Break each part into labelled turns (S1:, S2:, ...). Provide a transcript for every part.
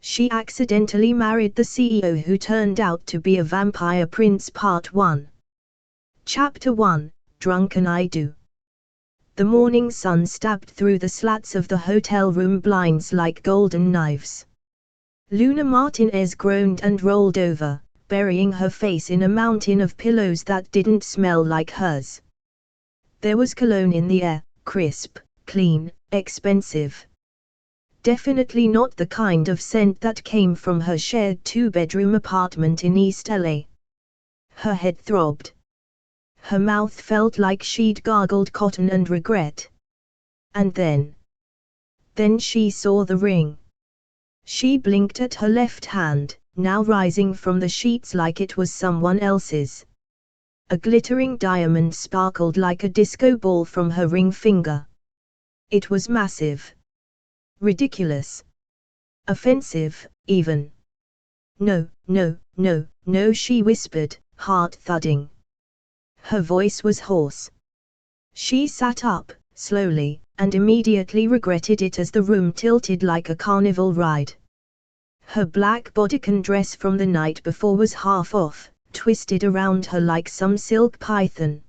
S1: She accidentally married the CEO who turned out to be a vampire prince. Part 1. Chapter 1, Drunken I Do. The morning sun stabbed through the slats of the hotel room blinds like golden knives. Luna Martinez groaned and rolled over, burying her face in a mountain of pillows that didn't smell like hers. There was cologne in the air, crisp, clean, expensive. Definitely not the kind of scent that came from her shared two-bedroom apartment in East LA. Her head throbbed. Her mouth felt like she'd gargled cotton and regret. And then she saw the ring. She blinked at her left hand, now rising from the sheets like it was someone else's. A glittering diamond sparkled like a disco ball from her ring finger. It was massive. Ridiculous. Offensive, even. No, no, no, no, she whispered, heart thudding. Her voice was hoarse. She sat up, slowly, and immediately regretted it as the room tilted like a carnival ride. Her black bodycon dress from the night before was half off, twisted around her like some silk python.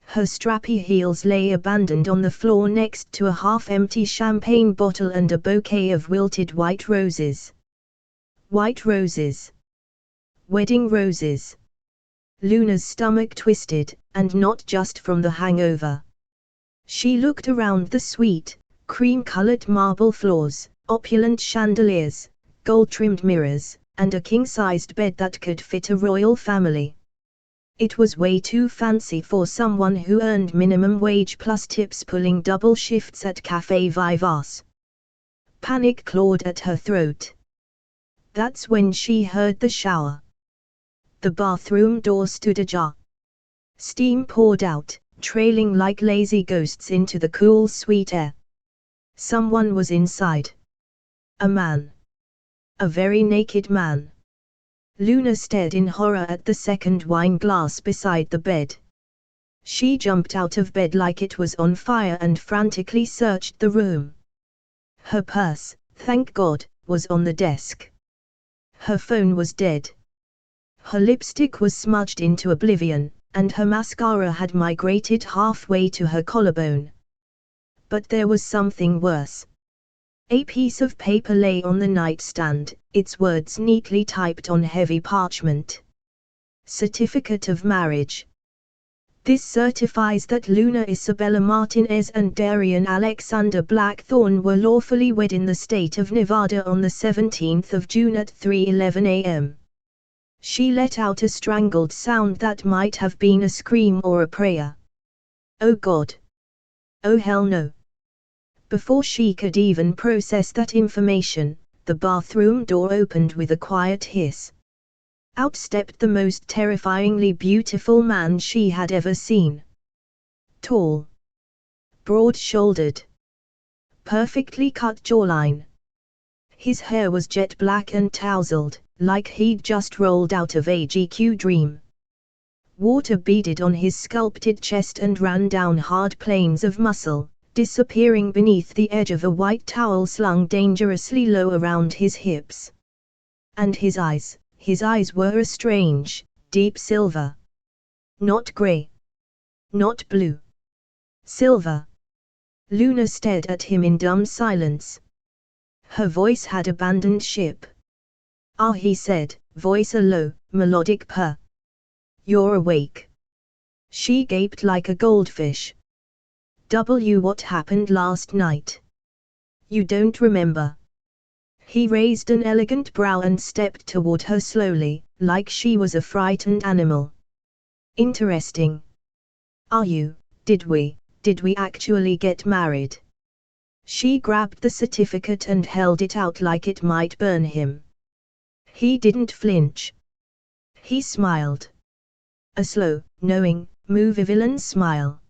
S1: Her strappy heels lay abandoned on the floor next to a half-empty champagne bottle and a bouquet of wilted white roses. White roses. Wedding roses. Luna's stomach twisted, and not just from the hangover. She looked around the suite, cream-colored marble floors, opulent chandeliers, gold-trimmed mirrors, and a king-sized bed that could fit a royal family. It was way too fancy for someone who earned minimum wage plus tips pulling double shifts at Café Vivace. Panic clawed at her throat. That's when she heard the shower. The bathroom door stood ajar. Steam poured out, trailing like lazy ghosts into the cool sweet air. Someone was inside. A man. A very naked man. Luna stared in horror at the second wine glass beside the bed. She jumped out of bed like it was on fire and frantically searched the room. Her purse, thank God, was on the desk. Her phone was dead. Her lipstick was smudged into oblivion, and her mascara had migrated halfway to her collarbone. But there was something worse. A piece of paper lay on the nightstand, its words neatly typed on heavy parchment. Certificate of marriage. This certifies that Luna Isabella Martinez and Darian Alexander Blackthorne were lawfully wed in the state of Nevada on the 17th of June at 3:11 a.m. She let out a strangled sound that might have been a scream or a prayer. Oh God! Oh hell no! Before she could even process that information, the bathroom door opened with a quiet hiss. Out stepped the most terrifyingly beautiful man she had ever seen. Tall. Broad-shouldered. Perfectly cut jawline. His hair was jet black and tousled, like he'd just rolled out of a GQ dream. Water beaded on his sculpted chest and ran down hard planes of muscle, disappearing beneath the edge of a white towel slung dangerously low around his hips. And his eyes were a strange, deep silver. Not grey. Not blue. Silver. Luna stared at him in dumb silence. Her voice had abandoned ship. Ah, he said, voice a low, melodic purr. You're awake. She gaped like a goldfish. What happened last night? You don't remember? He raised an elegant brow and stepped toward her slowly, like she was a frightened animal. Interesting. Did we actually get married? She grabbed the certificate and held it out like it might burn him. He didn't flinch. He smiled. A slow, knowing, movie-villain smile.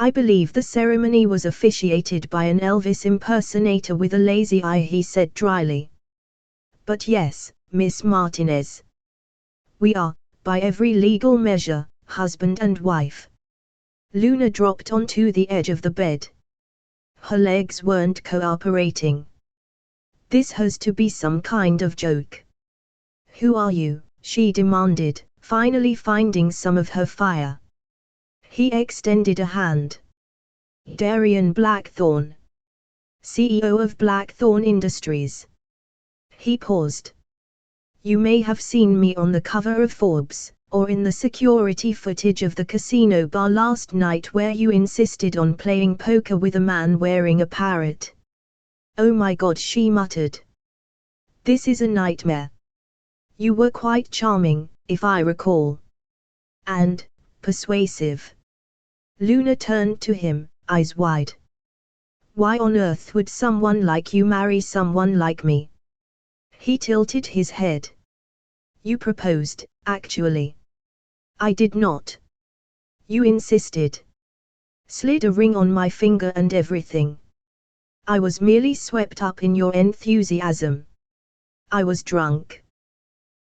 S1: I believe the ceremony was officiated by an Elvis impersonator with a lazy eye, he said dryly. But yes, Miss Martinez. We are, by every legal measure, husband and wife. Luna dropped onto the edge of the bed. Her legs weren't cooperating. This has to be some kind of joke. Who are you? She demanded, finally finding some of her fire. He extended a hand. Darian Blackthorne, CEO of Blackthorne Industries. He paused. You may have seen me on the cover of Forbes, or in the security footage of the casino bar last night where you insisted on playing poker with a man wearing a parrot. Oh my God, she muttered. This is a nightmare. You were quite charming, if I recall. And persuasive. Luna turned to him, eyes wide. Why on earth would someone like you marry someone like me? He tilted his head. You proposed, actually. I did not. You insisted. Slid a ring on my finger and everything. I was merely swept up in your enthusiasm. I was drunk.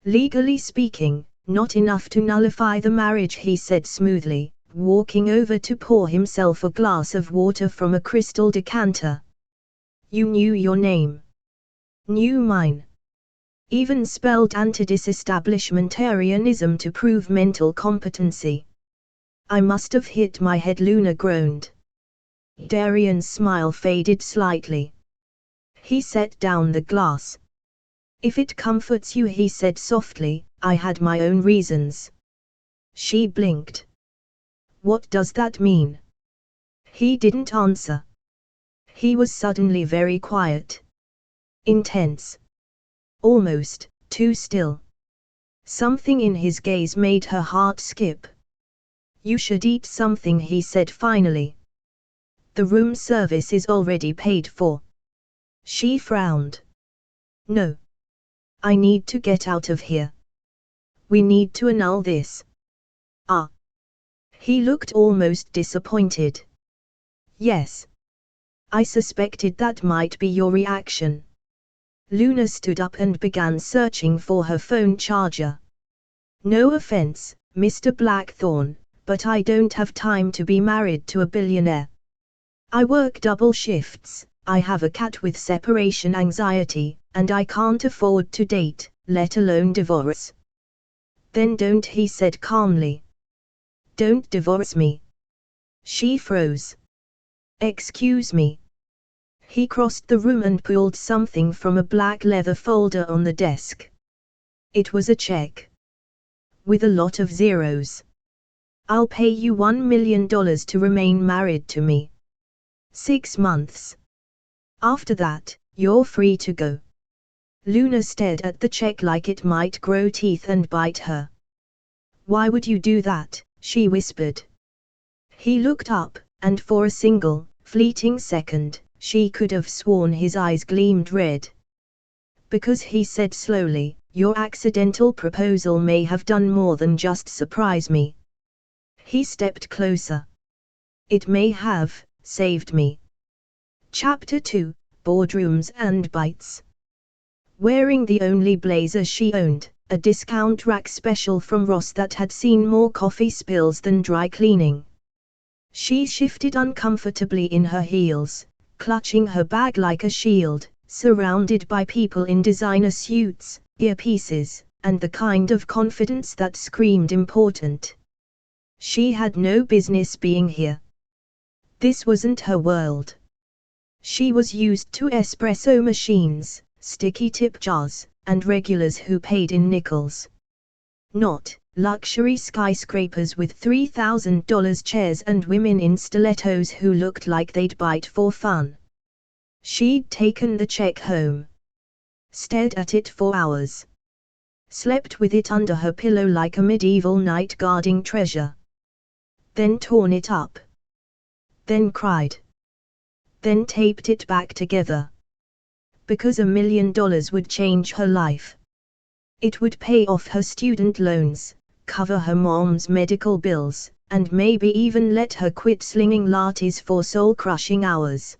S1: Legally speaking, not enough to nullify the marriage, he said smoothly, walking over to pour himself a glass of water from a crystal decanter. You knew your name. Knew mine. Even spelled anti-disestablishmentarianism to prove mental competency. I must have hit my head, Luna groaned. Darian's smile faded slightly. He set down the glass. If it comforts you, he said softly, I had my own reasons. She blinked. What does that mean? He didn't answer. He was suddenly very quiet. Intense. Almost too still. Something in his gaze made her heart skip. You should eat something, he said finally. The room service is already paid for. She frowned. No. I need to get out of here. We need to annul this. Ah. He looked almost disappointed. Yes. I suspected that might be your reaction. Luna stood up and began searching for her phone charger. No offense, Mr. Blackthorne, but I don't have time to be married to a billionaire. I work double shifts, I have a cat with separation anxiety, and I can't afford to date, let alone divorce. Then don't, he said calmly. Don't divorce me. She froze. Excuse me. He crossed the room and pulled something from a black leather folder on the desk. It was a check. With a lot of zeros. I'll pay you $1 million to remain married to me. 6 months. After that, you're free to go. Luna stared at the check like it might grow teeth and bite her. Why would you do that? She whispered. He looked up, and for a single, fleeting second, she could have sworn his eyes gleamed red. Because, he said slowly, your accidental proposal may have done more than just surprise me. He stepped closer. It may have saved me. Chapter 2, Boardrooms and Bites. Wearing the only blazer she owned, a discount rack special from Ross that had seen more coffee spills than dry cleaning. She shifted uncomfortably in her heels, clutching her bag like a shield, surrounded by people in designer suits, earpieces, and the kind of confidence that screamed important. She had no business being here. This wasn't her world. She was used to espresso machines, sticky tip jars, and regulars who paid in nickels. Not luxury skyscrapers with $3,000 chairs and women in stilettos who looked like they'd bite for fun. She'd taken the check home. Stared at it for hours. Slept with it under her pillow like a medieval knight guarding treasure. Then torn it up. Then cried. Then taped it back together. Because $1 million would change her life. It would pay off her student loans, cover her mom's medical bills, and maybe even let her quit slinging lattes for soul-crushing hours.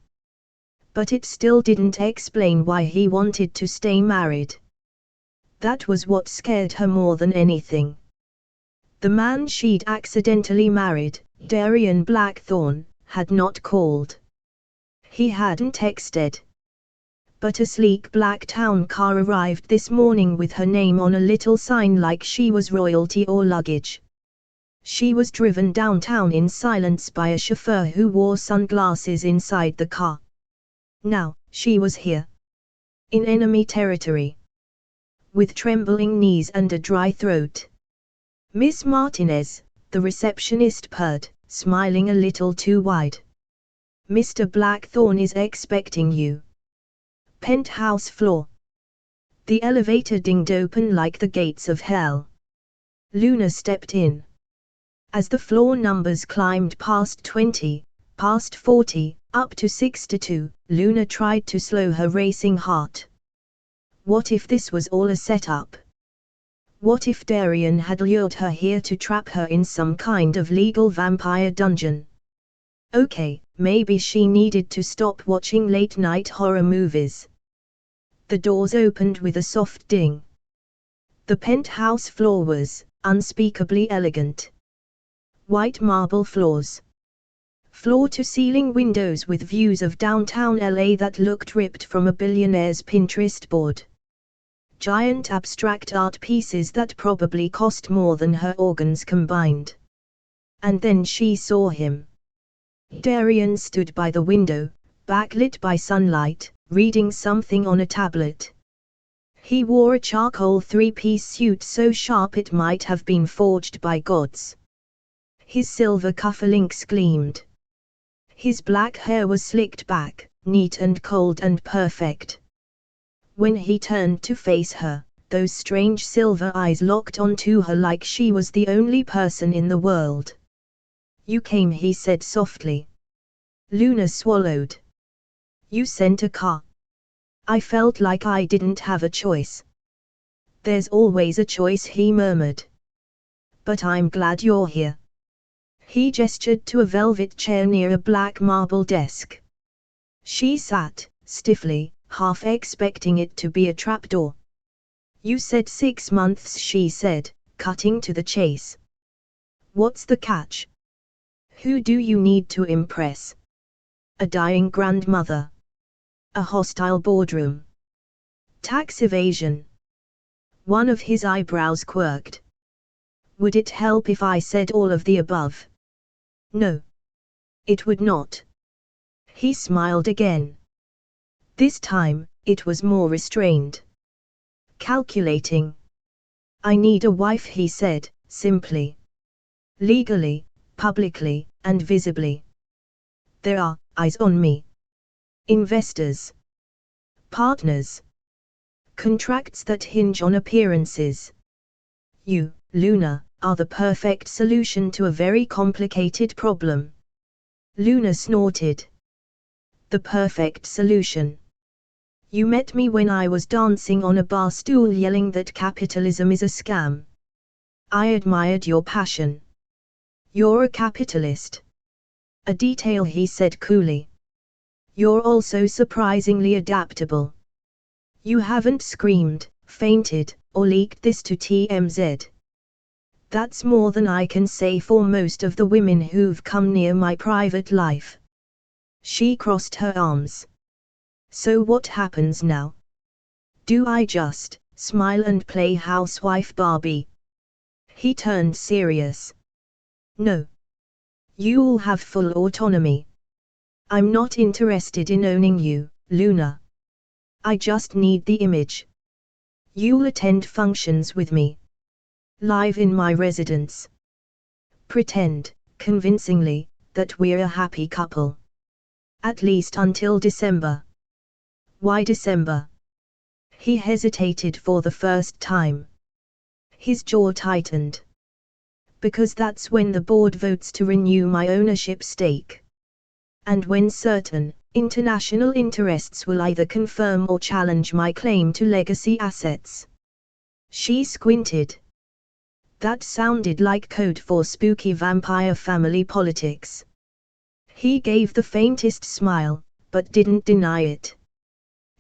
S1: But it still didn't explain why he wanted to stay married. That was what scared her more than anything. The man she'd accidentally married, Darian Blackthorne, had not called. He hadn't texted. but a sleek black town car arrived this morning with her name on a little sign like she was royalty or luggage. She was driven downtown in silence by a chauffeur who wore sunglasses inside the car. Now, she was here. In enemy territory. With trembling knees and a dry throat. Miss Martinez, the receptionist purred, smiling a little too wide. Mr. Blackthorne is expecting you. Penthouse floor. The elevator dinged open like the gates of hell. Luna stepped in. As the floor numbers climbed past 20, past 40, up to 62, Luna tried to slow her racing heart. What if this was all a setup? What if Darian had lured her here to trap her in some kind of legal vampire dungeon? Okay, maybe she needed to stop watching late-night horror movies. The doors opened with a soft ding. The penthouse floor was unspeakably elegant. White marble floors. Floor-to-ceiling windows with views of downtown LA that looked ripped from a billionaire's Pinterest board. Giant abstract art pieces that probably cost more than her organs combined. And then she saw him. Darian stood by the window, backlit by sunlight, reading something on a tablet. He wore a charcoal three-piece suit so sharp it might have been forged by gods. His silver cufflinks gleamed. His black hair was slicked back, neat and cold and perfect. When he turned to face her, those strange silver eyes locked onto her like she was the only person in the world. You came, he said softly. Luna swallowed. You sent a car. I felt like I didn't have a choice. There's always a choice, he murmured. But I'm glad you're here. He gestured to a velvet chair near a black marble desk. She sat, stiffly, half expecting it to be a trapdoor. You said 6 months, she said, cutting to the chase. What's the catch? Who do you need to impress? A dying grandmother. A hostile boardroom. Tax evasion. One of his eyebrows quirked. Would it help if I said all of the above? No. It would not. He smiled again. This time, it was more restrained. Calculating. I need a wife, he said, simply. Legally, publicly, and visibly. There are eyes on me. Investors. Partners. Contracts that hinge on appearances. You, Luna, are the perfect solution to a very complicated problem. Luna snorted. The perfect solution. You met me when I was dancing on a bar stool yelling that capitalism is a scam. I admired your passion. You're a capitalist. A detail, he said coolly. You're also surprisingly adaptable. You haven't screamed, fainted, or leaked this to TMZ. That's more than I can say for most of the women who've come near my private life. She crossed her arms. So what happens now? Do I just smile and play housewife Barbie? He turned serious. No. You'll have full autonomy. I'm not interested in owning you, Luna. I just need the image. You'll attend functions with me. Live in my residence. Pretend, convincingly, that we're a happy couple. At least until December. Why December? He hesitated for the first time. His jaw tightened. Because that's when the board votes to renew my ownership stake. And when certain international interests will either confirm or challenge my claim to legacy assets. She squinted. That sounded like code for spooky vampire family politics. He gave the faintest smile, but didn't deny it.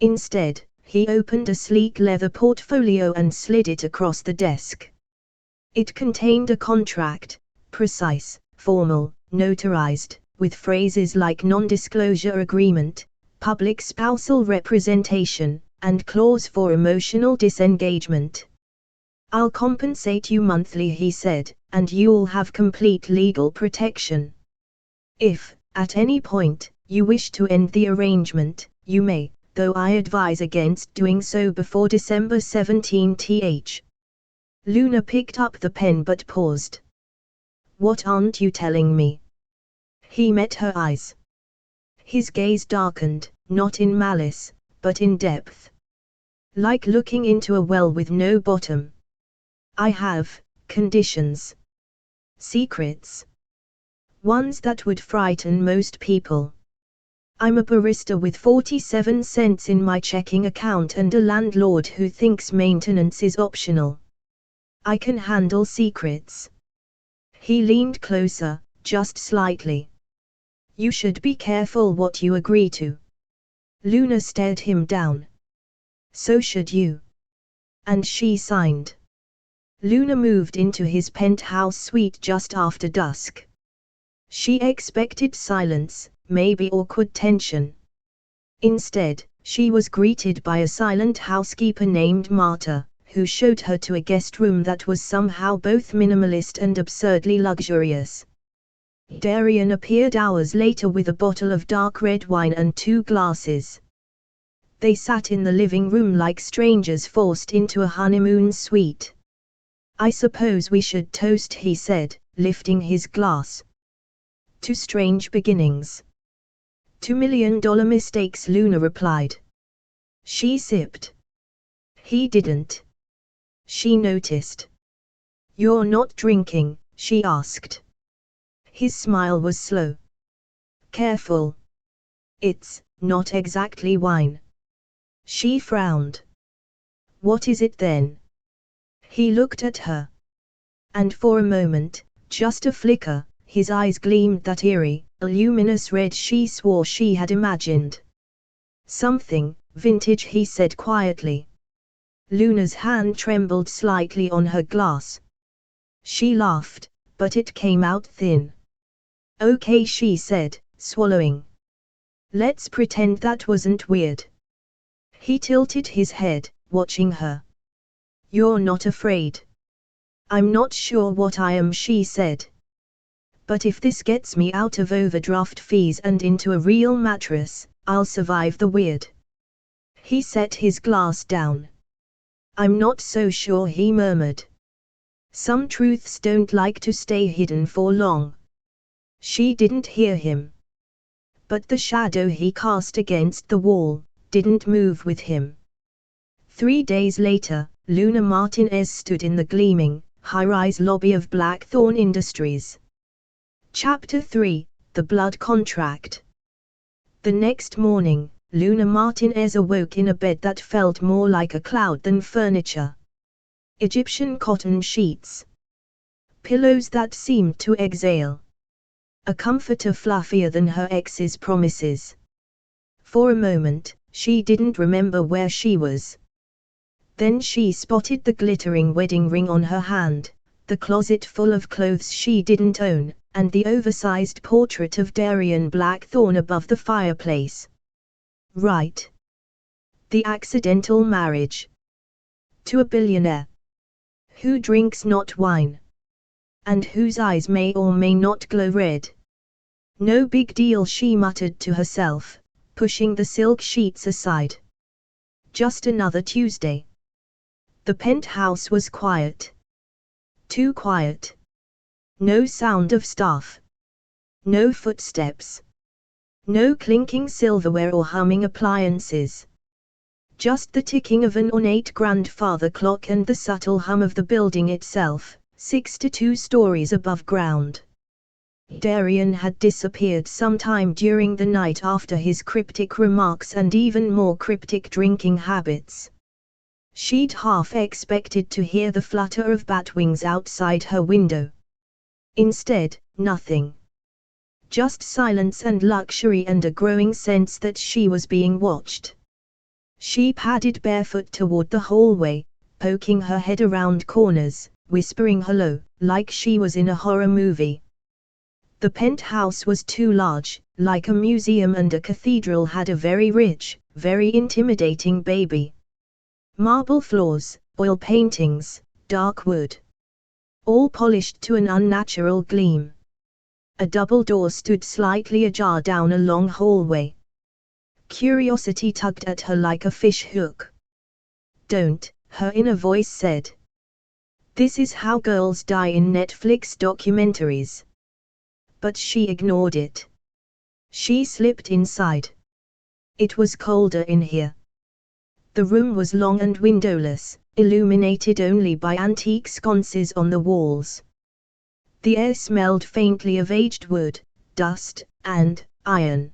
S1: Instead, he opened a sleek leather portfolio and slid it across the desk. It contained a contract, precise, formal, notarized, with phrases like non-disclosure agreement, public spousal representation, and clause for emotional disengagement. I'll compensate you monthly, he said, and you'll have complete legal protection. If, at any point, you wish to end the arrangement, you may, though I advise against doing so before December 17th. Luna picked up the pen but paused. What aren't you telling me? He met her eyes. His gaze darkened, not in malice, but in depth. Like looking into a well with no bottom. I have conditions. Secrets. Ones that would frighten most people. I'm a barista with 47 cents in my checking account and a landlord who thinks maintenance is optional. I can handle secrets. He leaned closer, just slightly. You should be careful what you agree to. Luna stared him down. So should you. And she signed. Luna moved into his penthouse suite just after dusk. She expected silence, maybe awkward tension. Instead, she was greeted by a silent housekeeper named Marta, who showed her to a guest room that was somehow both minimalist and absurdly luxurious. Darian appeared hours later with a bottle of dark red wine and 2 glasses. They sat in the living room like strangers forced into a honeymoon suite. I suppose we should toast, he said, lifting his glass. To strange beginnings. $2 million mistakes, Luna replied. She sipped. He didn't. She noticed. You're not drinking, she asked. His smile was slow. Careful. It's not exactly wine. She frowned. What is it then? He looked at her. And for a moment, just a flicker, his eyes gleamed that eerie, luminous red she swore she had imagined. Something vintage, he said quietly. Luna's hand trembled slightly on her glass. She laughed, but it came out thin. Okay, she said, swallowing. Let's pretend that wasn't weird. He tilted his head, watching her. You're not afraid. I'm not sure what I am, she said. But if this gets me out of overdraft fees and into a real mattress, I'll survive the weird. He set his glass down. I'm not so sure, he murmured. Some truths don't like to stay hidden for long. She didn't hear him. But the shadow he cast against the wall didn't move with him. 3 days later, Luna Martinez stood in the gleaming, high-rise lobby of Blackthorn Industries. Chapter 3, The Blood Contract. The next morning, Luna Martinez awoke in a bed that felt more like a cloud than furniture. Egyptian cotton sheets. Pillows that seemed to exhale. A comforter fluffier than her ex's promises. For a moment, she didn't remember where she was. Then she spotted the glittering wedding ring on her hand, the closet full of clothes she didn't own, and the oversized portrait of Darian Blackthorn above the fireplace. Right. The accidental marriage. To a billionaire. Who drinks not wine. And whose eyes may or may not glow red. No big deal, she muttered to herself, pushing the silk sheets aside. Just another Tuesday. The penthouse was quiet. Too quiet. No sound of staff. No footsteps. No clinking silverware or humming appliances. Just the ticking of an ornate grandfather clock and the subtle hum of the building itself, 62 stories above ground. Darian had disappeared sometime during the night after his cryptic remarks and even more cryptic drinking habits. She'd half expected to hear the flutter of bat wings outside her window. Instead, nothing. Just silence and luxury and a growing sense that she was being watched. She padded barefoot toward the hallway, poking her head around corners, whispering hello, like she was in a horror movie. The penthouse was too large, like a museum and a cathedral, had a very rich, very intimidating baby. Marble floors, oil paintings, dark wood. All polished to an unnatural gleam. A double door stood slightly ajar down a long hallway. Curiosity tugged at her like a fish hook. "Don't," her inner voice said. "This is how girls die in Netflix documentaries." But she ignored it. She slipped inside. It was colder in here. The room was long and windowless, illuminated only by antique sconces on the walls. The air smelled faintly of aged wood, dust, and iron.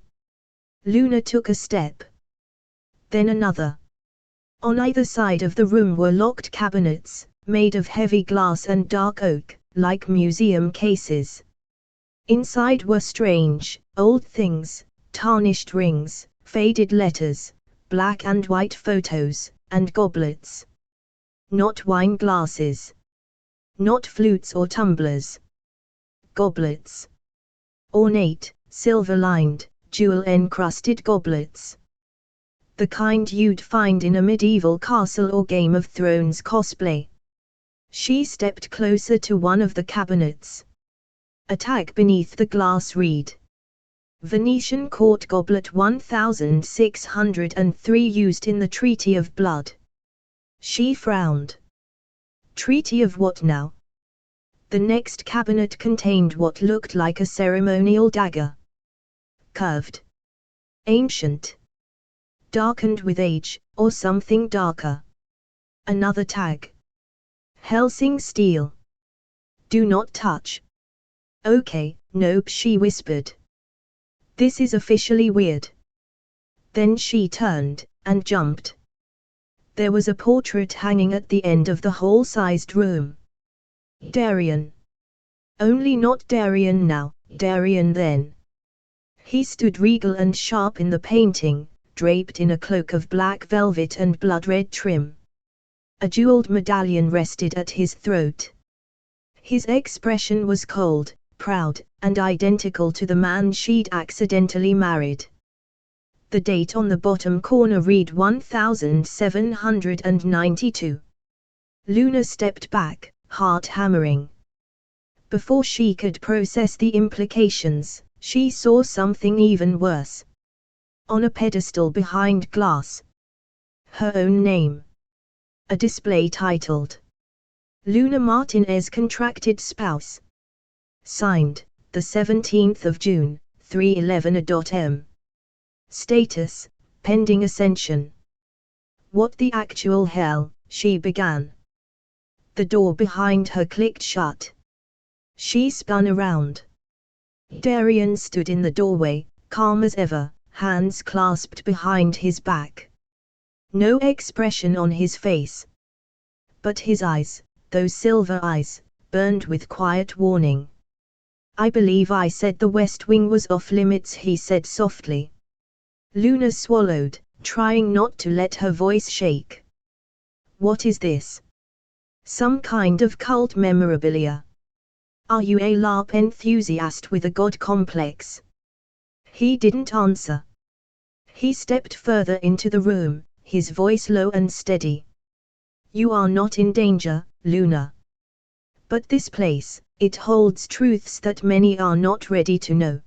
S1: Luna took a step. Then another. On either side of the room were locked cabinets, made of heavy glass and dark oak, like museum cases. Inside were strange, old things, tarnished rings, faded letters, black and white photos, and goblets. Not wine glasses. Not flutes or tumblers. Goblets. Ornate, silver-lined, jewel-encrusted goblets. The kind you'd find in a medieval castle or Game of Thrones cosplay. She stepped closer to one of the cabinets. A tag beneath the glass read: Venetian Court Goblet 1603, used in the Treaty of Blood. She frowned. Treaty of what now? The next cabinet contained what looked like a ceremonial dagger. Curved. Ancient. Darkened with age, or something darker. Another tag. Helsing steel. Do not touch. Okay, nope, she whispered. This is officially weird. Then she turned, and jumped. There was a portrait hanging at the end of the hall-sized room. Darian. Only not Darian now, Darian then. He stood regal and sharp in the painting, draped in a cloak of black velvet and blood-red trim. A jeweled medallion rested at his throat. His expression was cold, proud, and identical to the man she'd accidentally married. The date on the bottom corner read 1792. Luna stepped back, heart hammering. Before she could process the implications, she saw something even worse. On a pedestal behind glass. Her own name. A display titled Luna Martinez, contracted spouse. Signed, the 17th of June, 3:11 a.m. Status, pending ascension. What the actual hell, she began. The door behind her clicked shut. She spun around. Darian stood in the doorway, calm as ever, hands clasped behind his back. No expression on his face. But his eyes, those silver eyes, burned with quiet warning. I believe I said the West Wing was off limits, he said softly. Luna swallowed, trying not to let her voice shake. What is this? Some kind of cult memorabilia? Are you a LARP enthusiast with a god complex? He didn't answer. He stepped further into the room, his voice low and steady. You are not in danger, Luna. But this place, it holds truths that many are not ready to know.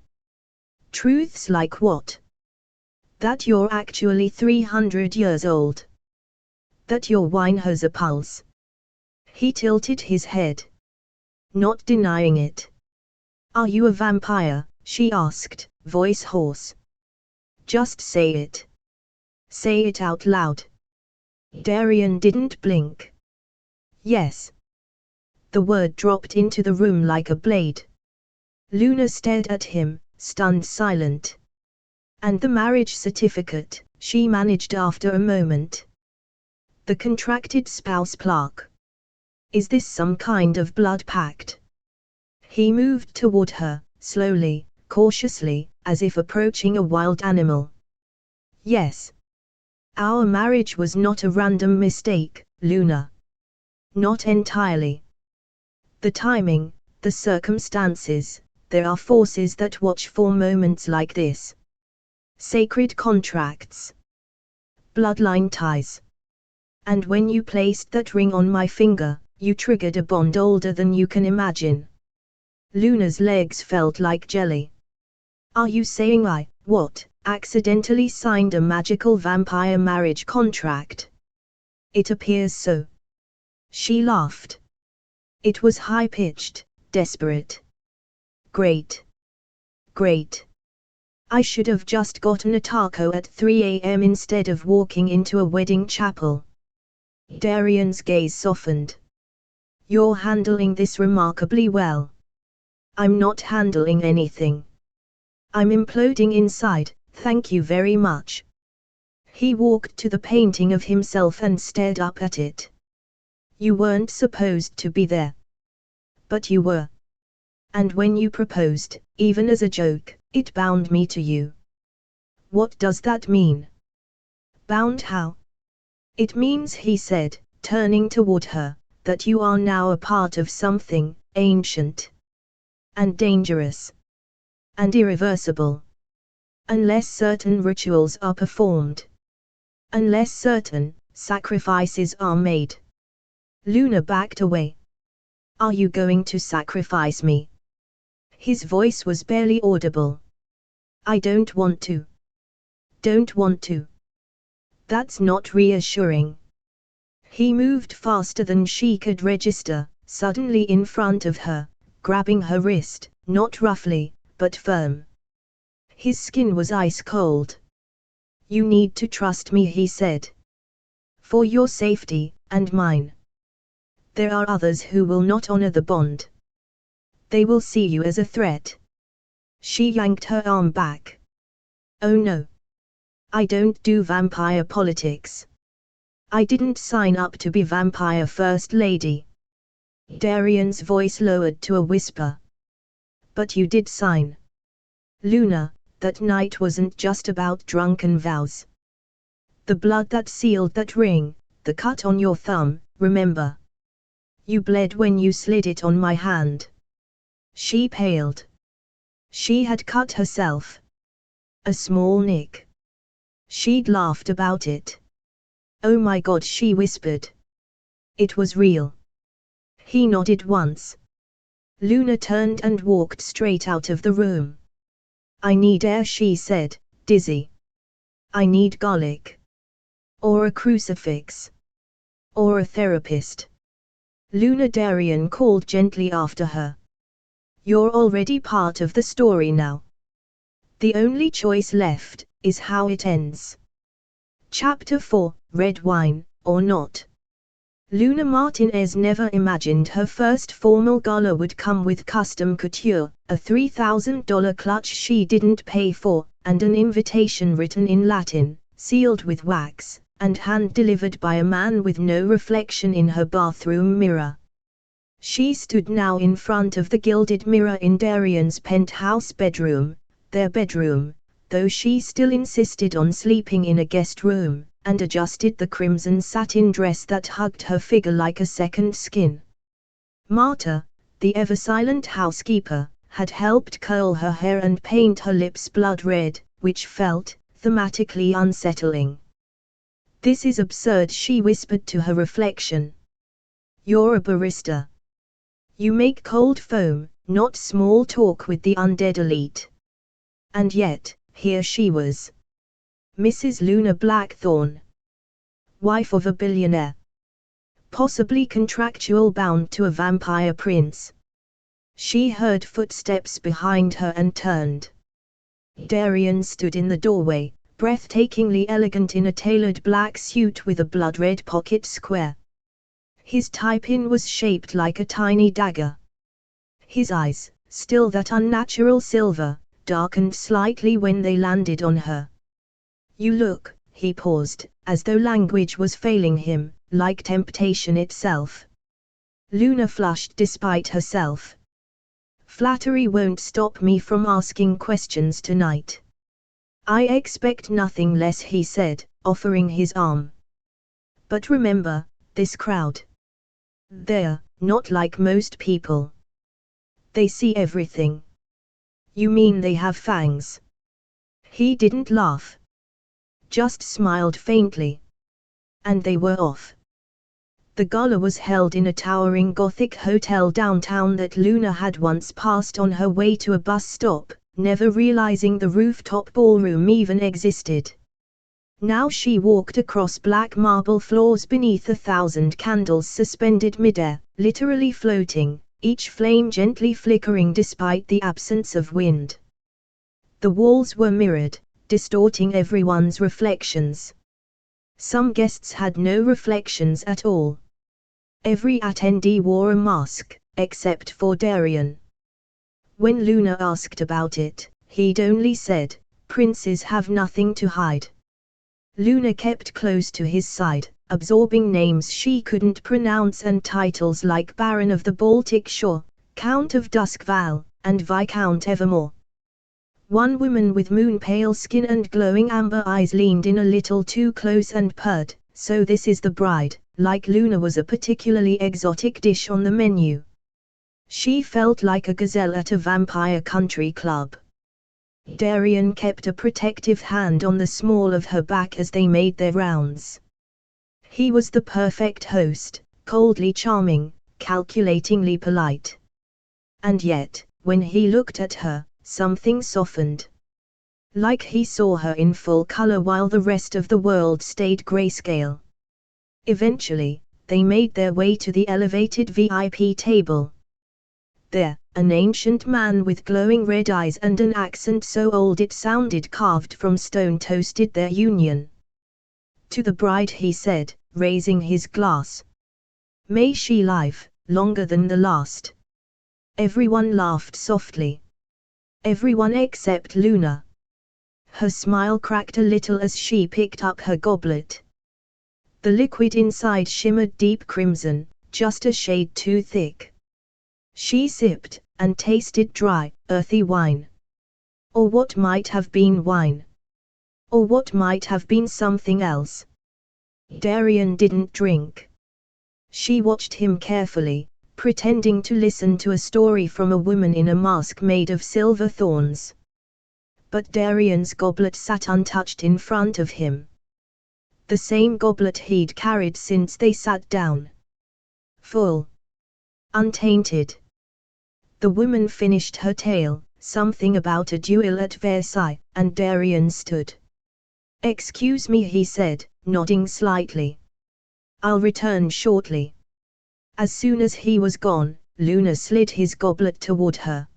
S1: Truths like what? That you're actually 300 years old. That your wine has a pulse. He tilted his head. Not denying it. Are you a vampire? She asked, voice hoarse. Just say it. Say it out loud. Darian didn't blink. Yes. The word dropped into the room like a blade. Luna stared at him, stunned, silent. And the marriage certificate, she managed after a moment. The contracted spouse plaque. Is this some kind of blood pact? He moved toward her, slowly, cautiously, as if approaching a wild animal. Yes. Our marriage was not a random mistake, Luna. Not entirely. The timing, the circumstances, there are forces that watch for moments like this. Sacred contracts. Bloodline ties. And when you placed that ring on my finger, you triggered a bond older than you can imagine. Luna's legs felt like jelly. Are you saying I, accidentally signed a magical vampire marriage contract? It appears so. She laughed. It was high-pitched, desperate. Great. Great. I should have just gotten a taco at 3 a.m. instead of walking into a wedding chapel. Darian's gaze softened. You're handling this remarkably well. I'm not handling anything. I'm imploding inside, thank you very much. He walked to the painting of himself and stared up at it. You weren't supposed to be there. But you were. And when you proposed, even as a joke, it bound me to you. What does that mean? Bound how? It means, he said, turning toward her, that you are now a part of something ancient and dangerous and irreversible. Unless certain rituals are performed. Unless certain sacrifices are made. Luna backed away. Are you going to sacrifice me? His voice was barely audible. I don't want to. Don't want to. That's not reassuring. He moved faster than she could register, suddenly in front of her, grabbing her wrist, not roughly, but firm. His skin was ice cold. You need to trust me, he said. For your safety, and mine. There are others who will not honor the bond. They will see you as a threat. She yanked her arm back. Oh no. I don't do vampire politics. I didn't sign up to be vampire first lady. Darian's voice lowered to a whisper. But you did sign. Luna, that night wasn't just about drunken vows. The blood that sealed that ring, the cut on your thumb, remember? You bled when you slid it on my hand. She paled. She had cut herself. A small nick. She'd laughed about it. Oh my God, she whispered. It was real. He nodded once. Luna turned and walked straight out of the room. I need air, she said, dizzy. I need garlic. Or a crucifix. Or a therapist. Luna, Darian called gently after her. You're already part of the story now. The only choice left is how it ends. Chapter 4, Red Wine, or Not. Luna Martinez never imagined her first formal gala would come with custom couture, a $3,000 clutch she didn't pay for, and an invitation written in Latin, sealed with wax, and hand-delivered by a man with no reflection in her bathroom mirror. She stood now in front of the gilded mirror in Darian's penthouse bedroom, their bedroom, though she still insisted on sleeping in a guest room, and adjusted the crimson satin dress that hugged her figure like a second skin. Marta, the ever-silent housekeeper, had helped curl her hair and paint her lips blood red, which felt, thematically unsettling. This is absurd, she whispered to her reflection. You're a barista. You make cold foam, not small talk with the undead elite. And yet, here she was. Mrs. Luna Blackthorne. Wife of a billionaire. Possibly contractual bound to a vampire prince. She heard footsteps behind her and turned. Darian stood in the doorway, breathtakingly elegant in a tailored black suit with a blood-red pocket square. His tie-pin was shaped like a tiny dagger. His eyes, still that unnatural silver, darkened slightly when they landed on her. You look, he paused, as though language was failing him, like temptation itself. Luna flushed despite herself. Flattery won't stop me from asking questions tonight. I expect nothing less, he said, offering his arm. But remember, this crowd. They're not like most people. They see everything. You mean they have fangs? He didn't laugh. Just smiled faintly. And they were off. The gala was held in a towering Gothic hotel downtown that Luna had once passed on her way to a bus stop, never realizing the rooftop ballroom even existed. Now she walked across black marble floors beneath 1,000 candles suspended midair, literally floating, each flame gently flickering despite the absence of wind. The walls were mirrored, distorting everyone's reflections. Some guests had no reflections at all. Every attendee wore a mask, except for Darian. When Luna asked about it, he'd only said, "Princes have nothing to hide." Luna kept close to his side, absorbing names she couldn't pronounce and titles like Baron of the Baltic Shore, Count of Duskval, and Viscount Evermore. One woman with moon-pale skin and glowing amber eyes leaned in a little too close and purred, "So this is the bride," like Luna was a particularly exotic dish on the menu. She felt like a gazelle at a vampire country club. Darian kept a protective hand on the small of her back as they made their rounds. He was the perfect host, coldly charming, calculatingly polite. And yet, when he looked at her, something softened. Like he saw her in full color while the rest of the world stayed grayscale. Eventually, they made their way to the elevated VIP table. There, an ancient man with glowing red eyes and an accent so old it sounded carved from stone toasted their union. "To the bride," he said, raising his glass. "May she live longer than the last." Everyone laughed softly. Everyone except Luna. Her smile cracked a little as she picked up her goblet. The liquid inside shimmered deep crimson, just a shade too thick. She sipped, and tasted dry, earthy wine. Or what might have been wine. Or what might have been something else. Darian didn't drink. She watched him carefully, pretending to listen to a story from a woman in a mask made of silver thorns. But Darian's goblet sat untouched in front of him. The same goblet he'd carried since they sat down. Full. Untainted. The woman finished her tale, something about a duel at Versailles, and Darian stood. "Excuse me," he said, nodding slightly. "I'll return shortly." As soon as he was gone, Luna slid his goblet toward her.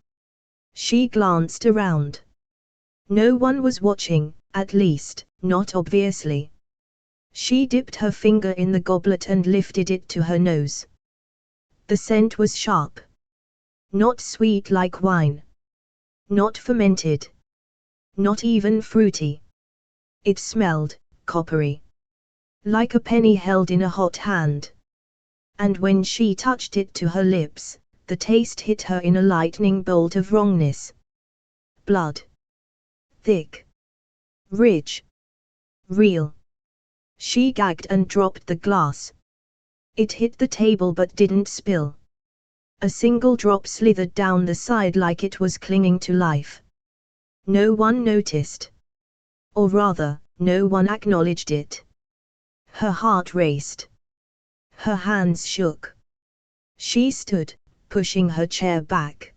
S1: She glanced around. No one was watching, at least, not obviously. She dipped her finger in the goblet and lifted it to her nose. The scent was sharp. Not sweet like wine. Not fermented. Not even fruity. It smelled coppery. Like a penny held in a hot hand. And when she touched it to her lips, the taste hit her in a lightning bolt of wrongness. Blood. Thick. Rich. Real. She gagged and dropped the glass. It hit the table but didn't spill. A single drop slithered down the side like it was clinging to life. No one noticed. Or rather, no one acknowledged it. Her heart raced. Her hands shook. She stood, pushing her chair back.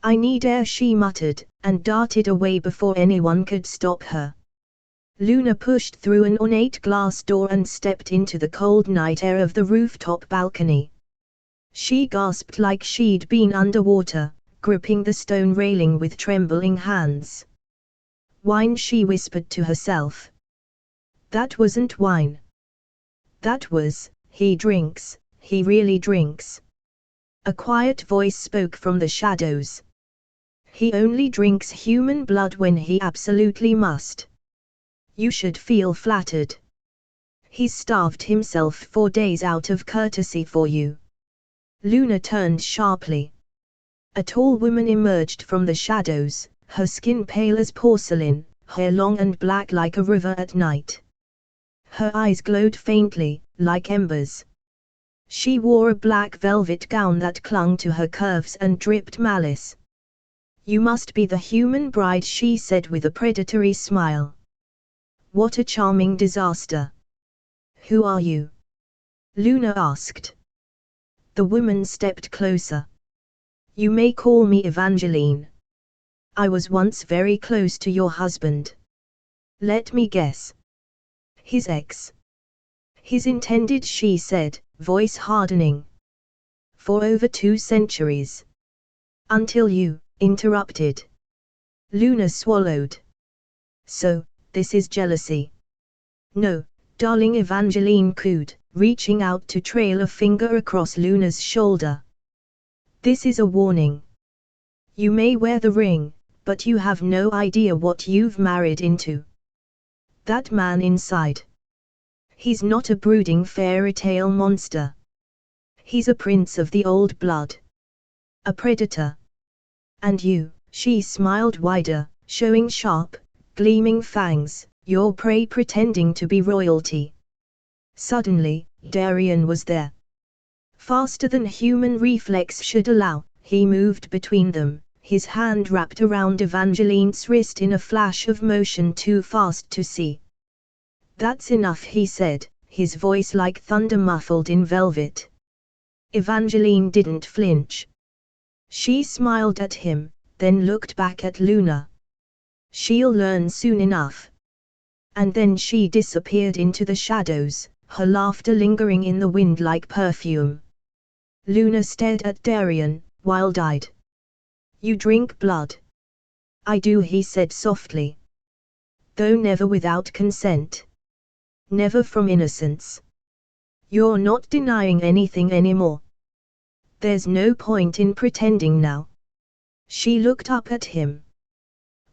S1: "I need air," she muttered, and darted away before anyone could stop her. Luna pushed through an ornate glass door and stepped into the cold night air of the rooftop balcony. She gasped like she'd been underwater, gripping the stone railing with trembling hands. "Wine," she whispered to herself. That wasn't wine. That was, "He drinks, he really drinks." A quiet voice spoke from the shadows. "He only drinks human blood when he absolutely must. You should feel flattered. He's starved himself for days out of courtesy for you." Luna turned sharply. A tall woman emerged from the shadows, her skin pale as porcelain, hair long and black like a river at night. Her eyes glowed faintly, like embers. She wore a black velvet gown that clung to her curves and dripped malice. You must be the human bride, she said with a predatory smile. What a charming disaster. Who are you? Luna asked. The woman stepped closer. You may call me Evangeline. I was once very close to your husband. Let me guess. His ex. His intended, she said, voice hardening. For over 2 centuries. Until you interrupted. Luna swallowed. So, this is jealousy. No, darling, Evangeline cooed, reaching out to trail a finger across Luna's shoulder. This is a warning. You may wear the ring, but you have no idea what you've married into. That man inside. He's not a brooding fairy tale monster. He's a prince of the old blood. A predator. And you, she smiled wider, showing sharp, gleaming fangs, your prey pretending to be royalty. Suddenly, Darian was there. Faster than human reflex should allow, he moved between them, his hand wrapped around Evangeline's wrist in a flash of motion too fast to see. That's enough, he said, his voice like thunder muffled in velvet. Evangeline didn't flinch. She smiled at him, then looked back at Luna. She'll learn soon enough. And then she disappeared into the shadows, her laughter lingering in the wind like perfume. Luna stared at Darian, wild-eyed. You drink blood. I do, he said softly. Though never without consent. Never from innocence. You're not denying anything anymore. There's no point in pretending now. She looked up at him.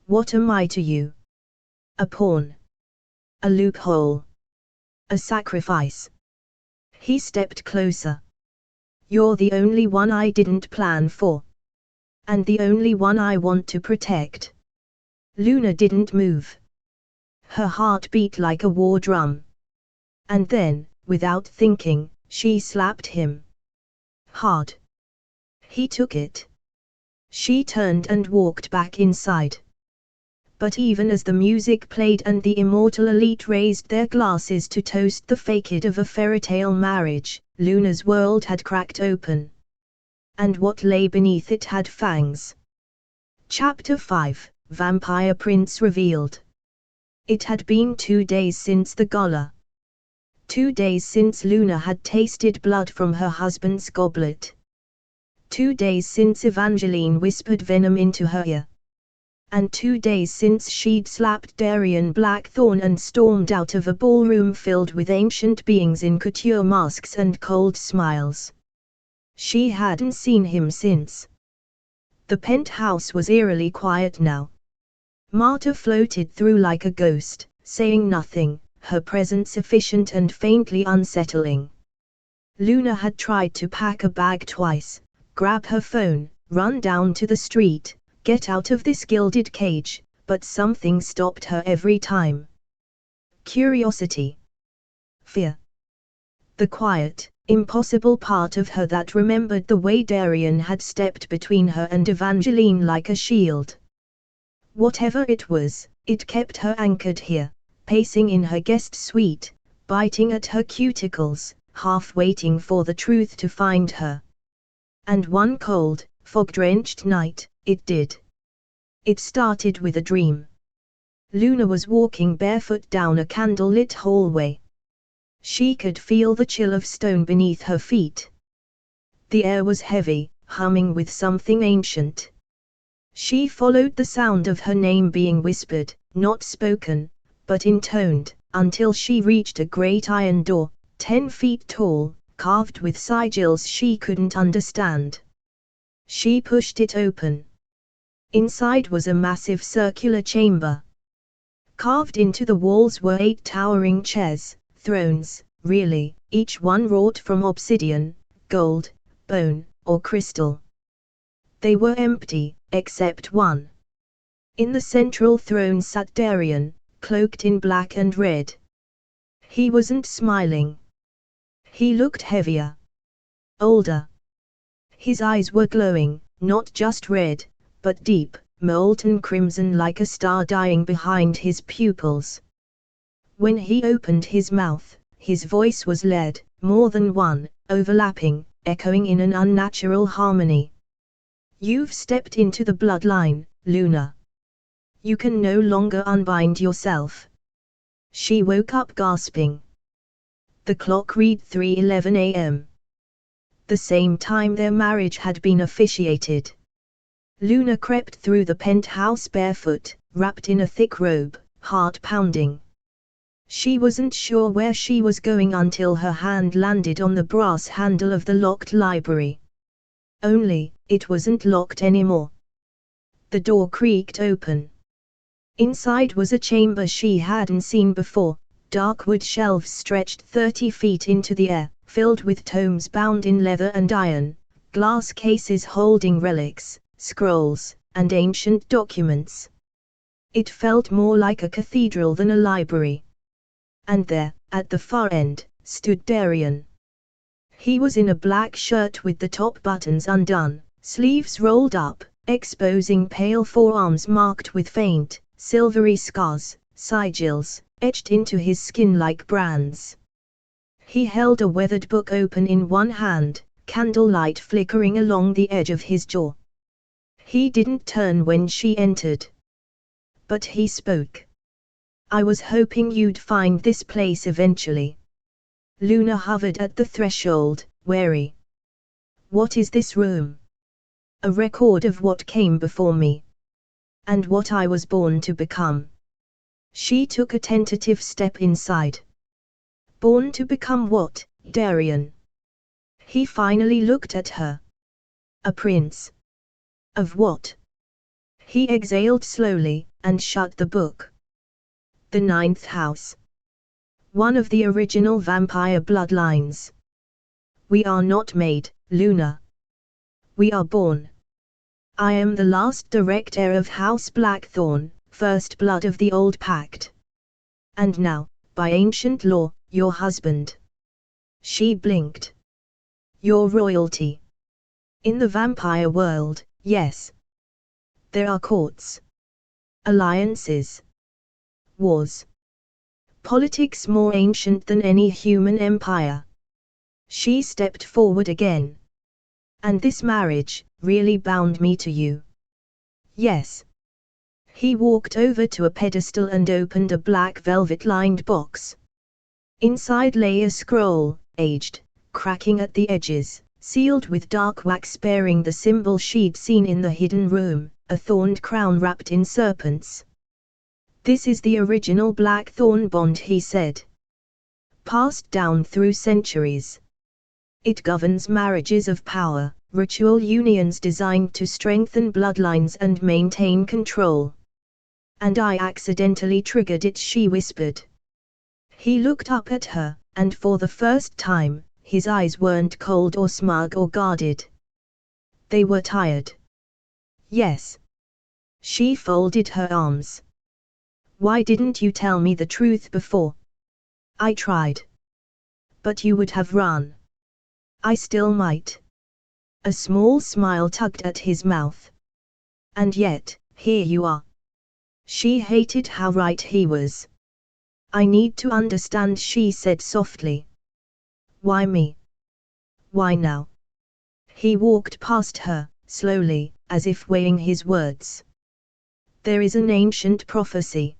S1: What am I to you? A pawn. A loophole. A sacrifice. He stepped closer. You're the only one I didn't plan for. And the only one I want to protect. Luna didn't move. Her heart beat like a war drum. And then, without thinking, she slapped him. Hard. He took it. She turned and walked back inside. But even as the music played and the immortal elite raised their glasses to toast the facade of a fairy tale marriage, Luna's world had cracked open. And what lay beneath it had fangs. Chapter 5, Vampire Prince Revealed. It had been 2 days since the gala. 2 days since Luna had tasted blood from her husband's goblet. 2 days since Evangeline whispered venom into her ear. And 2 days since she'd slapped Darian Blackthorn and stormed out of a ballroom filled with ancient beings in couture masks and cold smiles. She hadn't seen him since. The penthouse was eerily quiet now. Marta floated through like a ghost, saying nothing, her presence efficient and faintly unsettling. Luna had tried to pack a bag twice, grab her phone, run down to the street, get out of this gilded cage, but something stopped her every time. Curiosity. Fear. The quiet, impossible part of her that remembered the way Darian had stepped between her and Evangeline like a shield. Whatever it was, it kept her anchored here, pacing in her guest suite, biting at her cuticles, half waiting for the truth to find her. And one cold, fog-drenched night, it did. It started with a dream. Luna was walking barefoot down a candlelit hallway. She could feel the chill of stone beneath her feet. The air was heavy, humming with something ancient. She followed the sound of her name being whispered, not spoken, but intoned, until she reached a great iron door, 10 feet tall, carved with sigils she couldn't understand. She pushed it open. Inside was a massive circular chamber. Carved into the walls were 8 towering chairs, thrones, really, each one wrought from obsidian, gold, bone, or crystal. They were empty, except one. In the central throne sat Darian, cloaked in black and red. He wasn't smiling. He looked heavier. Older. His eyes were glowing, not just red, but deep, molten crimson like a star dying behind his pupils. When he opened his mouth, his voice was lead, more than one, overlapping, echoing in an unnatural harmony. You've stepped into the bloodline, Luna. You can no longer unbind yourself. She woke up gasping. The clock read 3:11 a.m. The same time their marriage had been officiated. Luna crept through the penthouse barefoot, wrapped in a thick robe, heart pounding. She wasn't sure where she was going until her hand landed on the brass handle of the locked library. Only, it wasn't locked anymore. The door creaked open. Inside was a chamber she hadn't seen before, dark wood shelves stretched 30 feet into the air, filled with tomes bound in leather and iron, glass cases holding relics, scrolls, and ancient documents. It felt more like a cathedral than a library. And there, at the far end, stood Darian. He was in a black shirt with the top buttons undone, sleeves rolled up, exposing pale forearms marked with faint, silvery scars, sigils, etched into his skin like brands. He held a weathered book open in one hand, candlelight flickering along the edge of his jaw. He didn't turn when she entered. But he spoke. "I was hoping you'd find this place eventually." Luna hovered at the threshold, wary. "What is this room?" "A record of what came before me. And what I was born to become." She took a tentative step inside. "Born to become what, Darian?" He finally looked at her. "A prince." "Of what?" He exhaled slowly, and shut the book. "The ninth house. One of the original vampire bloodlines. We are not made, Luna. We are born. I am the last direct heir of House Blackthorn, first blood of the old pact. And now, by ancient law, your husband." She blinked. "Your royalty. In the vampire world, yes. There are courts. Alliances. Wars. Politics more ancient than any human empire." She stepped forward again. "And this marriage, really bound me to you?" "Yes." He walked over to a pedestal and opened a black velvet-lined box. Inside lay a scroll, aged, cracking at the edges, sealed with dark wax bearing the symbol she'd seen in the hidden room, a thorned crown wrapped in serpents. "This is the original Blackthorn bond," he said. "Passed down through centuries. It governs marriages of power, ritual unions designed to strengthen bloodlines and maintain control. And I accidentally triggered it," she whispered. He looked up at her, and for the first time, his eyes weren't cold or smug or guarded. They were tired. "Yes." She folded her arms. "Why didn't you tell me the truth before?" "I tried. But you would have run." "I still might." A small smile tugged at his mouth. "And yet, here you are." She hated how right he was. "I need to understand," she said softly. "Why me? Why now?" He walked past her, slowly, as if weighing his words. "There is an ancient prophecy.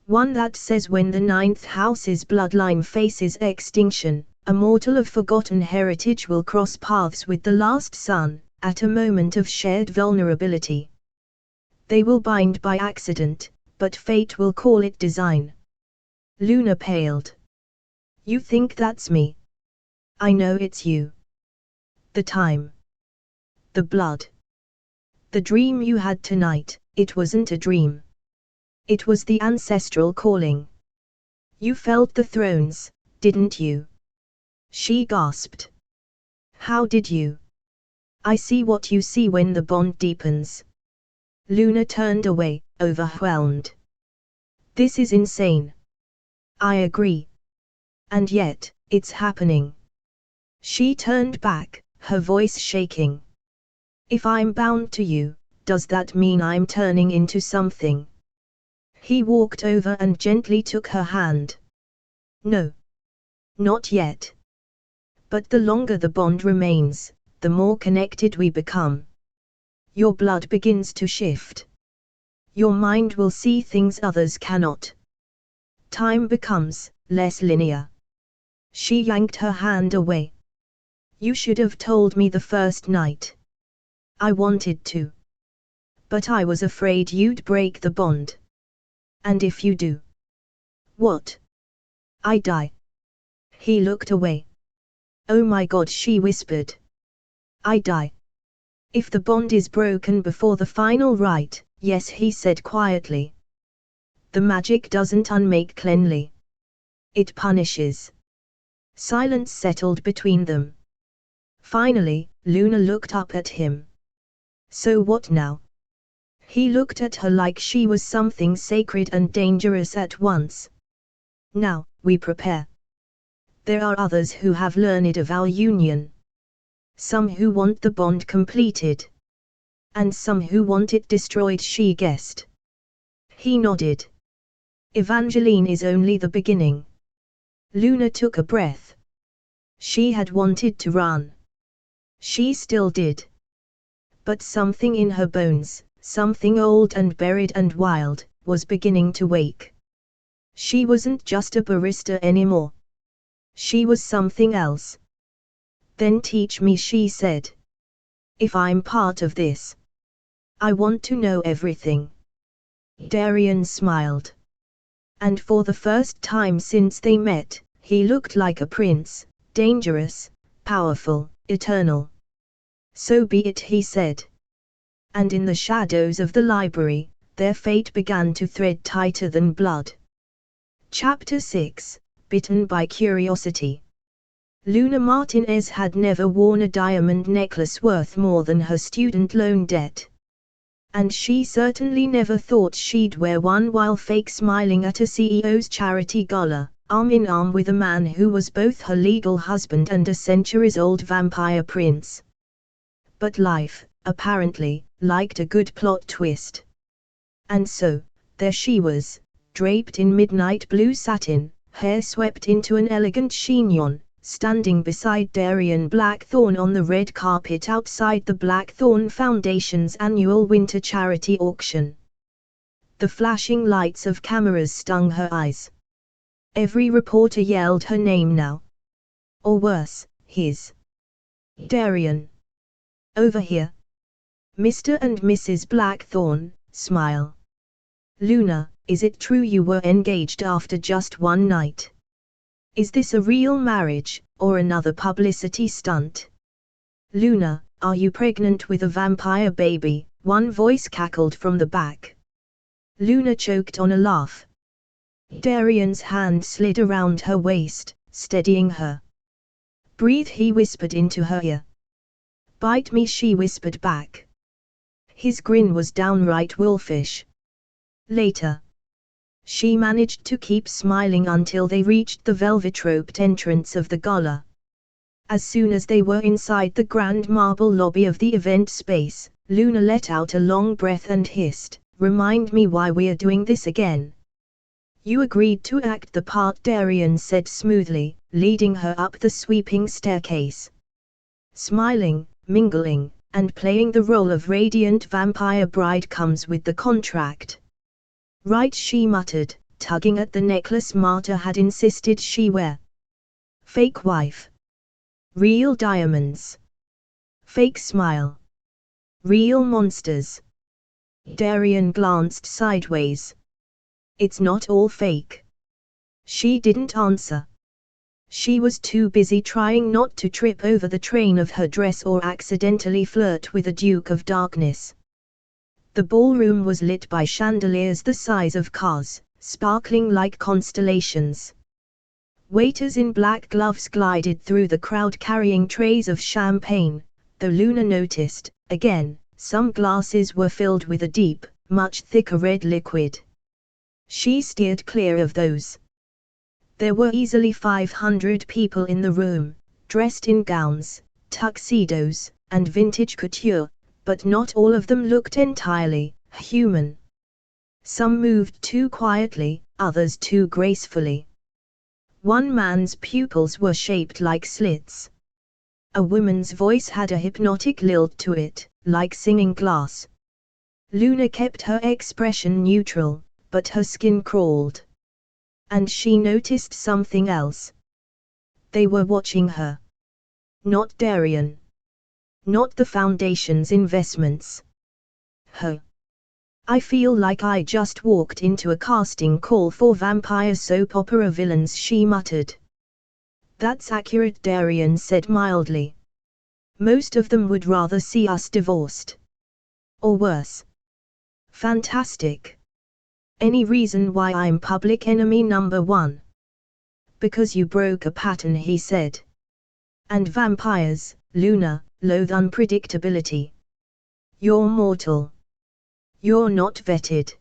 S1: One that says when the ninth house's bloodline faces extinction, a mortal of forgotten heritage will cross paths with the last son, at a moment of shared vulnerability. They will bind by accident, but fate will call it design." Luna paled. "You think that's me?" "I know it's you. The time. The blood. The dream you had tonight, it wasn't a dream. It was the ancestral calling. You felt the thrones, didn't you?" She gasped. "How did you?" "I see what you see when the bond deepens." Luna turned away, overwhelmed. "This is insane." "I agree. And yet, it's happening." She turned back, her voice shaking. "If I'm bound to you, Does that mean I'm turning into something? He walked over and gently took her hand. No. Not yet. But the longer the bond remains, the more connected we become. Your blood begins to shift. Your mind will see things others cannot. Time becomes less linear. She yanked her hand away. You should have told me the first night. I wanted to. But I was afraid you'd break the bond. And if you do? What? I die. He looked away. Oh my God, she whispered. I die. If the bond is broken before the final rite, yes, he said quietly. The magic doesn't unmake cleanly. It punishes. Silence settled between them. Finally, Luna looked up at him. So what now? He looked at her like she was something sacred and dangerous at once. Now, we prepare. There are others who have learned of our union. Some who want the bond completed. And some who want it destroyed, she guessed. He nodded. Evangeline is only the beginning. Luna took a breath. She had wanted to run. She still did. But something in her bones, something old and buried and wild, was beginning to wake. She wasn't just a barista anymore. She was something else. Then teach me, she said. If I'm part of this. I want to know everything. Darian smiled. And for the first time since they met, he looked like a prince, dangerous, powerful, eternal. So be it, he said. And in the shadows of the library, their fate began to thread tighter than blood. Chapter 6, Bitten by Curiosity. Luna Martinez had never worn a diamond necklace worth more than her student loan debt. And she certainly never thought she'd wear one while fake smiling at a CEO's charity gala, arm in arm with a man who was both her legal husband and a centuries-old vampire prince. But life, apparently, liked a good plot twist. And so, there she was, draped in midnight blue satin, hair swept into an elegant chignon, standing beside Darian Blackthorne on the red carpet outside the Blackthorne Foundation's annual winter charity auction. The flashing lights of cameras stung her eyes. Every reporter yelled her name now. Or worse, his. Darian. Over here. Mr. and Mrs. Blackthorne, smile. Luna, is it true you were engaged after just one night? Is this a real marriage, or another publicity stunt? Luna, are you pregnant with a vampire baby? One voice cackled from the back. Luna choked on a laugh. Darian's hand slid around her waist, steadying her. Breathe, he whispered into her ear. Bite me, she whispered back. His grin was downright wolfish. Later. She managed to keep smiling until they reached the velvet-roped entrance of the gala. As soon as they were inside the grand marble lobby of the event space, Luna let out a long breath and hissed, "Remind me why we're doing this again." "You agreed to act the part," Darian said smoothly, leading her up the sweeping staircase. Smiling, mingling, and playing the role of radiant vampire bride comes with the contract. Right, she muttered, tugging at the necklace Marta had insisted she wear. Fake wife. Real diamonds. Fake smile. Real monsters. Darian glanced sideways. It's not all fake. She didn't answer. She was too busy trying not to trip over the train of her dress or accidentally flirt with a Duke of Darkness. The ballroom was lit by chandeliers the size of cars, sparkling like constellations. Waiters in black gloves glided through the crowd carrying trays of champagne, though Luna noticed, again, some glasses were filled with a deep, much thicker red liquid. She steered clear of those. There were easily 500 people in the room, dressed in gowns, tuxedos, and vintage couture, but not all of them looked entirely human. Some moved too quietly, others too gracefully. One man's pupils were shaped like slits. A woman's voice had a hypnotic lilt to it, like singing glass. Luna kept her expression neutral, but her skin crawled. And she noticed something else. They were watching her. Not Darian. Not the Foundation's investments. Her. I feel like I just walked into a casting call for vampire soap opera villains, she muttered. That's accurate, Darian said mildly. Most of them would rather see us divorced. Or worse. Fantastic. Any reason why I'm public enemy number one? Because you broke a pattern, he said. And vampires, Luna, loathe unpredictability. You're mortal. You're not vetted.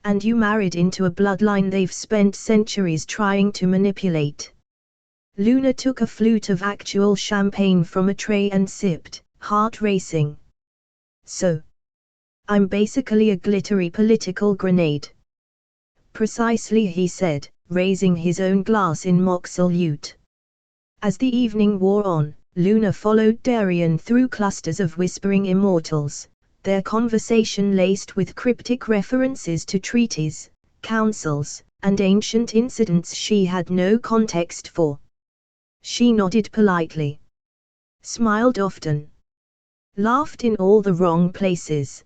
S1: And you married into a bloodline they've spent centuries trying to manipulate. Luna took a flute of actual champagne from a tray and sipped, heart racing. So. I'm basically a glittery political grenade. Precisely, he said, raising his own glass in mock salute. As the evening wore on, Luna followed Darian through clusters of whispering immortals, their conversation laced with cryptic references to treaties, councils, and ancient incidents she had no context for. She nodded politely. Smiled often. Laughed in all the wrong places.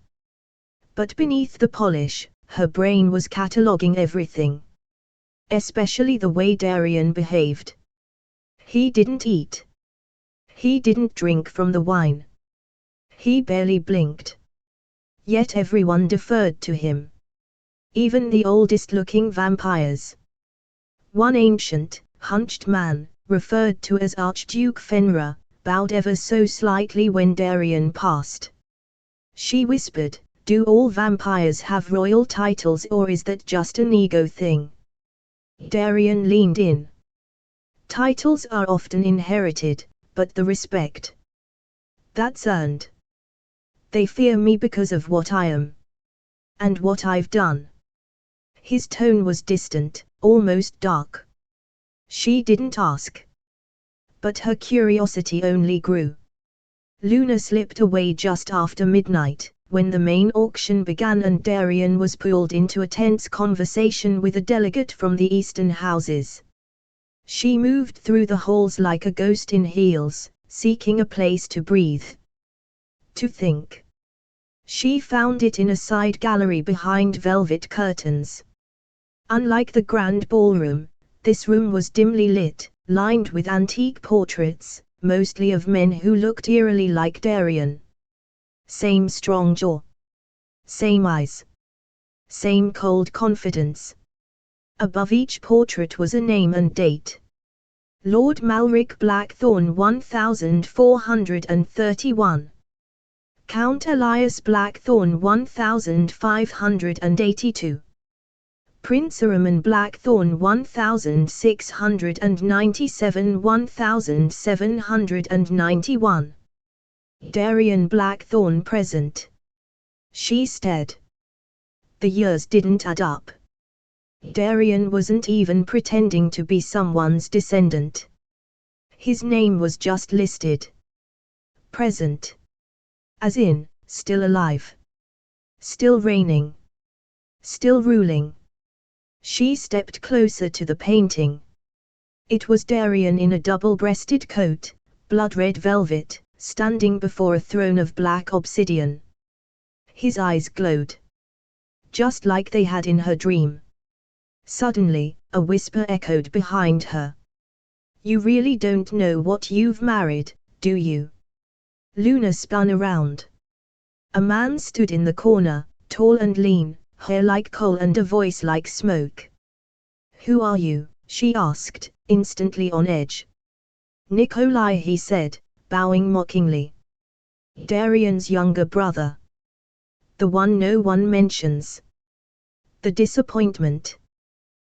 S1: But beneath the polish, her brain was cataloguing everything. Especially the way Darian behaved. He didn't eat. He didn't drink from the wine. He barely blinked. Yet everyone deferred to him. Even the oldest-looking vampires. One ancient, hunched man, referred to as Archduke Fenrir, bowed ever so slightly when Darian passed. She whispered, do all vampires have royal titles, or is that just an ego thing? Darian leaned in. Titles are often inherited, but the respect, that's earned. They fear me because of what I am. And what I've done. His tone was distant, almost dark. She didn't ask. But her curiosity only grew. Luna slipped away just after midnight, when the main auction began and Darian was pulled into a tense conversation with a delegate from the eastern houses. She moved through the halls like a ghost in heels, seeking a place to breathe. To think. She found it in a side gallery behind velvet curtains. Unlike the grand ballroom, this room was dimly lit, lined with antique portraits, mostly of men who looked eerily like Darian. Same strong jaw. Same eyes. Same cold confidence. Above each portrait was a name and date. Lord Malric Blackthorne 1431. Count Elias Blackthorne 1582. Prince Araman Blackthorne 1697 1791. Darian Blackthorne present. She stared. The years didn't add up. Darian wasn't even pretending to be someone's descendant. His name was just listed. Present. As in, still alive. Still reigning. Still ruling. She stepped closer to the painting. It was Darian in a double-breasted coat, blood-red velvet, standing before a throne of black obsidian. His eyes glowed. Just like they had in her dream. Suddenly, a whisper echoed behind her. You really don't know what you've married, do you? Luna spun around. A man stood in the corner, tall and lean, hair like coal and a voice like smoke. Who are you? She asked, instantly on edge. Nikolai, he said, bowing mockingly. Darian's younger brother. The one no one mentions. The disappointment.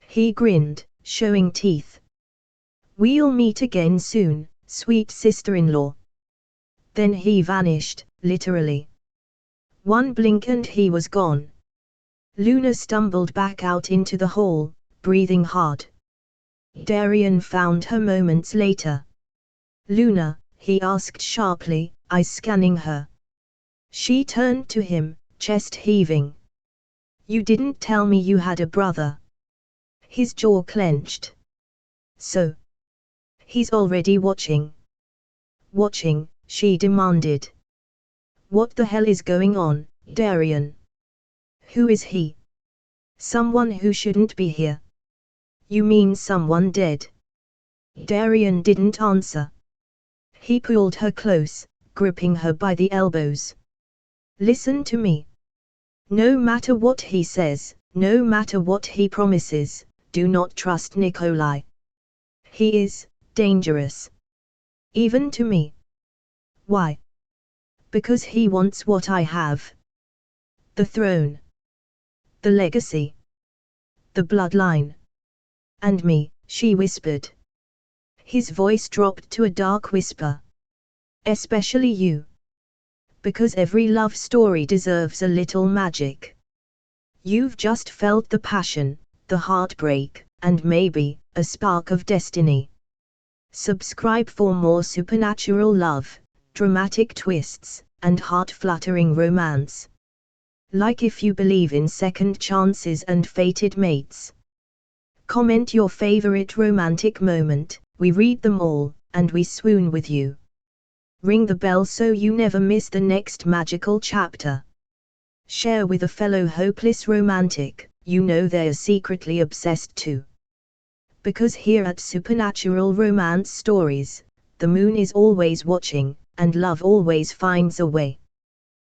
S1: He grinned, showing teeth. We'll meet again soon, sweet sister-in-law. Then he vanished, literally. One blink and he was gone. Luna stumbled back out into the hall, breathing hard. Darian found her moments later. Luna, he asked sharply, eyes scanning her. She turned to him, chest heaving. You didn't tell me you had a brother. His jaw clenched. So? He's already watching. Watching, she demanded. What the hell is going on, Darian? Who is he? Someone who shouldn't be here. You mean someone dead? Darian didn't answer. He pulled her close, gripping her by the elbows. Listen to me. No matter what he says, no matter what he promises, do not trust Nikolai. He is dangerous. Even to me. Why? Because he wants what I have. The throne. The legacy. The bloodline. And me, she whispered. His voice dropped to a dark whisper. Especially you. Because every love story deserves a little magic. You've just felt the passion, the heartbreak, and maybe, a spark of destiny. Subscribe for more supernatural love, dramatic twists, and heart-fluttering romance. Like if you believe in second chances and fated mates. Comment your favorite romantic moment, we read them all, and we swoon with you. Ring the bell so you never miss the next magical chapter. Share with a fellow hopeless romantic, you know they're secretly obsessed too. Because here at Supernatural Romance Stories, the moon is always watching, and love always finds a way.